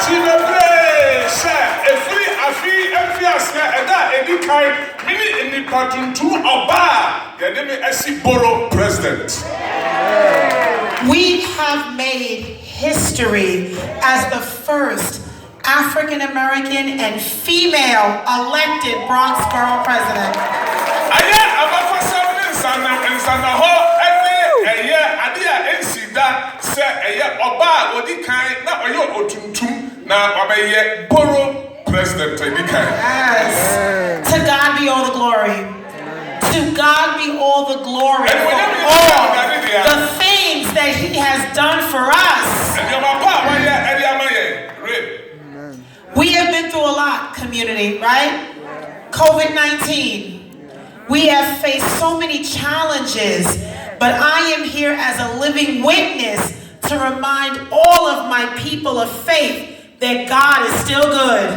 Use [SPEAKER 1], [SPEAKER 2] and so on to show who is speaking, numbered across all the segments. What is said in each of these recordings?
[SPEAKER 1] We have made history as the first African American and female elected Bronx Borough president. Yes. To God be all the glory. To God be all the glory for all the things that He has done for us. We have been through a lot, community, right? COVID-19. We have faced so many challenges, but I am here as a living witness to remind all of my people of faith that God is still good.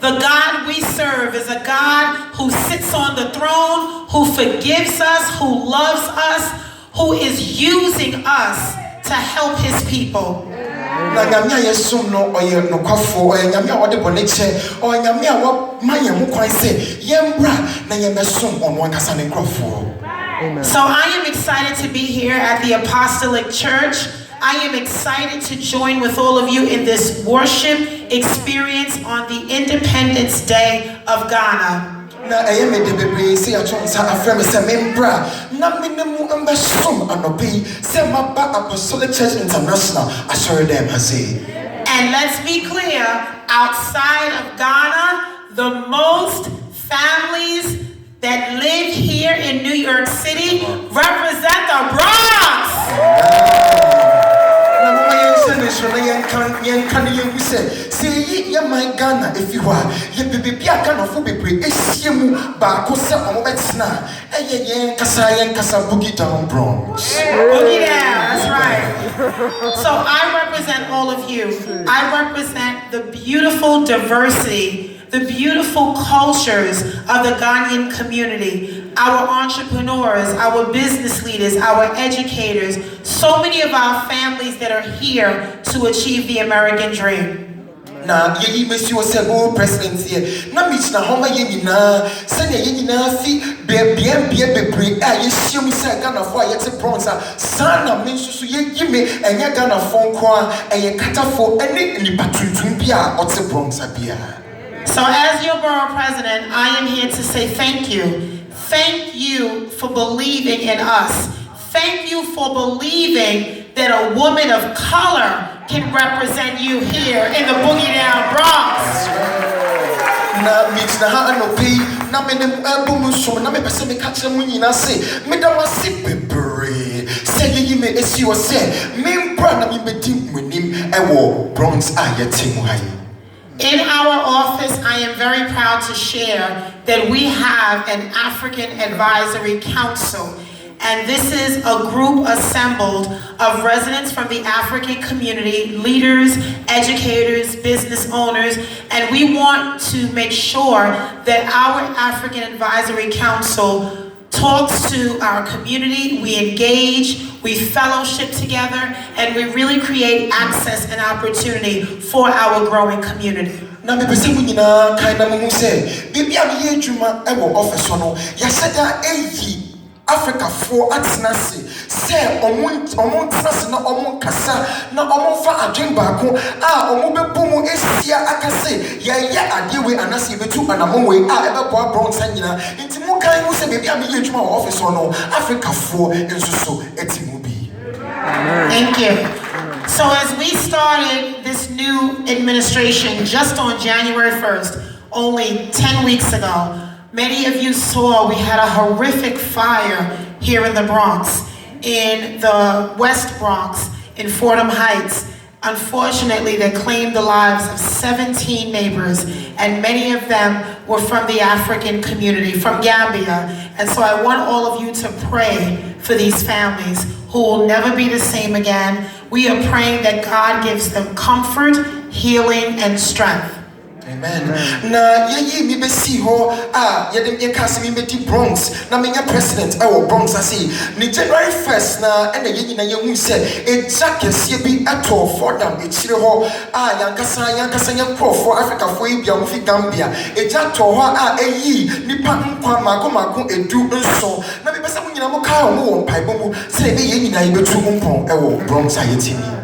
[SPEAKER 1] The God we serve is a God who sits on the throne, who forgives us, who loves us, who is using us to help His people. So I am excited to be here at the Apostolic Church. I am excited to join with all of you in this worship experience on the Independence Day of Ghana. And let's be clear, outside of Ghana, the most families that live here in New York City represent the Bronx. If you are, boogie down Bronx. Boogie down, that's right. So I represent all of you. I represent the beautiful diversity, the beautiful cultures of the Ghanaian community, our entrepreneurs, our business leaders, our educators, so many of our families that are here to achieve the American dream. Na yeyi mesi wo se go presidency na meet na homa ye nyina se ne ye nyina fi bia bebre a yesium se Ghana fo a yete Bronx sana me nsusu ye yime enye Ghana fo nko a eye katafo ene nipa tuntum bia ote Bronx bia. So as your borough president, I am here to say thank you. Thank you for believing in us. Thank you for believing that a woman of color can represent you here in the Boogie Down Bronx. Na meet na ha anopi na me album so na me pese me catch mu nyina say me da wase bebre say yi me esi wo say me bra na me bedi munim e wo Bronx ayete mu hai. In our office, I am very proud to share that we have an African Advisory Council. And this is a group assembled of residents from the African community, leaders, educators, business owners, and we want to make sure that our African Advisory Council talks to our community, we engage, we fellowship together, and we really create access and opportunity for our growing community. Na me pese mu nyina kan na mu say bibia me ye djuma e wo office no ya seda eyi Africa for atnase say omontrase na omonkasa na omonfa adwen baako a omobebu mu esia akase ye adewe anase betu anamwe a ebeboa Bronx nyina nti mu kan mu say bibia me ye djuma office no Africa for ensuso etimu bi. Thank you. So as we started this new administration just on January 1st, only 10 weeks ago, many of you saw we had a horrific fire here in the Bronx, in the West Bronx, in Fordham Heights. Unfortunately, that claimed the lives of 17 neighbors, and many of them were from the African community, from Gambia. And so I want all of you to pray for these families who will never be the same again. We are praying that God gives them comfort, healing, and strength.
[SPEAKER 2] Amen. Na ye me be see ho ye cast me be Bronx. Na me president Bronx I see. Ni January 1st na and ye na ye hu say e jackets ye be ato for them e chire ho yankasa ye pro for Africa for e bia mu fi Gambia. E jato ho eyi nipa nkwa mako edu nso. Na me be say mu nyina mo ka mo won pai bomu say be ye nyina ye betu mpon Bronx ayetini.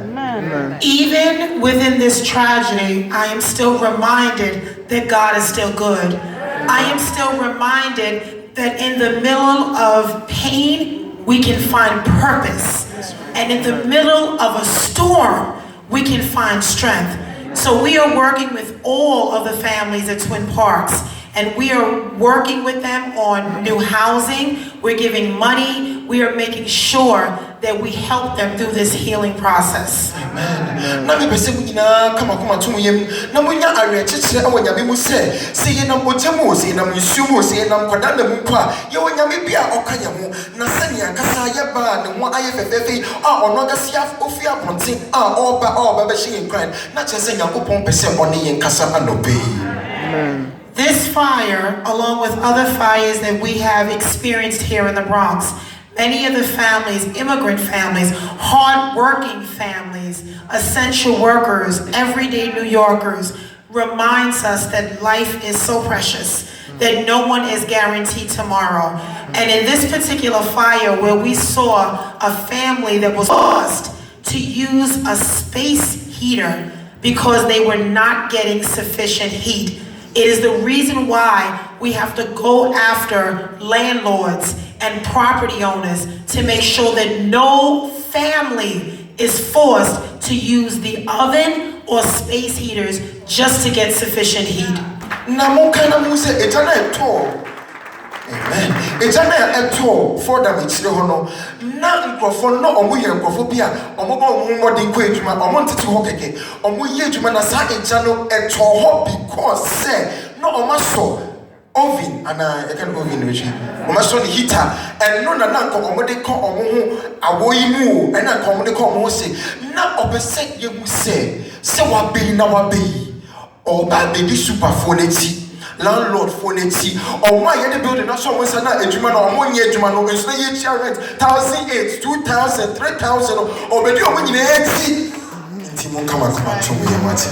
[SPEAKER 1] Even within this tragedy, I am still reminded that God is still good. I am still reminded that in the middle of pain, we can find purpose. And in the middle of a storm, we can find strength. So we are working with all of the families at Twin Parks. And we are working with them on new housing. We're giving money. We are making sure that we help them through this healing process.
[SPEAKER 2] Amen. Na me pese nyina kama tumu yem na munya are chichire awonyame mu se ye na mojemu se na musumu se na mkoda na mu kwa ye wonyame bia okanya mu na sani akasa ye ba ne ho aye fefefe ono gasia ofi abonte oba be shin cry na chese yakopon pese one ye nkasa anobe.
[SPEAKER 1] Amen. This fire, along with other fires that we have experienced here in the Bronx, many of the families, immigrant families, hard-working families, essential workers, everyday New Yorkers, reminds us that life is so precious, that no one is guaranteed tomorrow. And in this particular fire, where we saw a family that was forced to use a space heater because they were not getting sufficient heat, it is the reason why we have to go after landlords and property owners to make sure that no family is forced to use the oven or space heaters just to get sufficient heat.
[SPEAKER 2] Amen. It's an for them. It's the honor. Now, for no omuyankophobia, omogo modi kwejuma, omonti to hokeke, omuyejuma na sa ejano etoho because say no omaso oven and I can oven which omaso the heater and no na nanko omode ko omo awoyimu and I come ko omo say na obese ye mu say wabe na wabe or ba baby super phoneti landlord phoneti or my any building na so we say na ejuma na omo nye ejuma no enso ye chia rent 1,800 2,000 3,000 or be di omo nyina eti nti mo kama to me mate.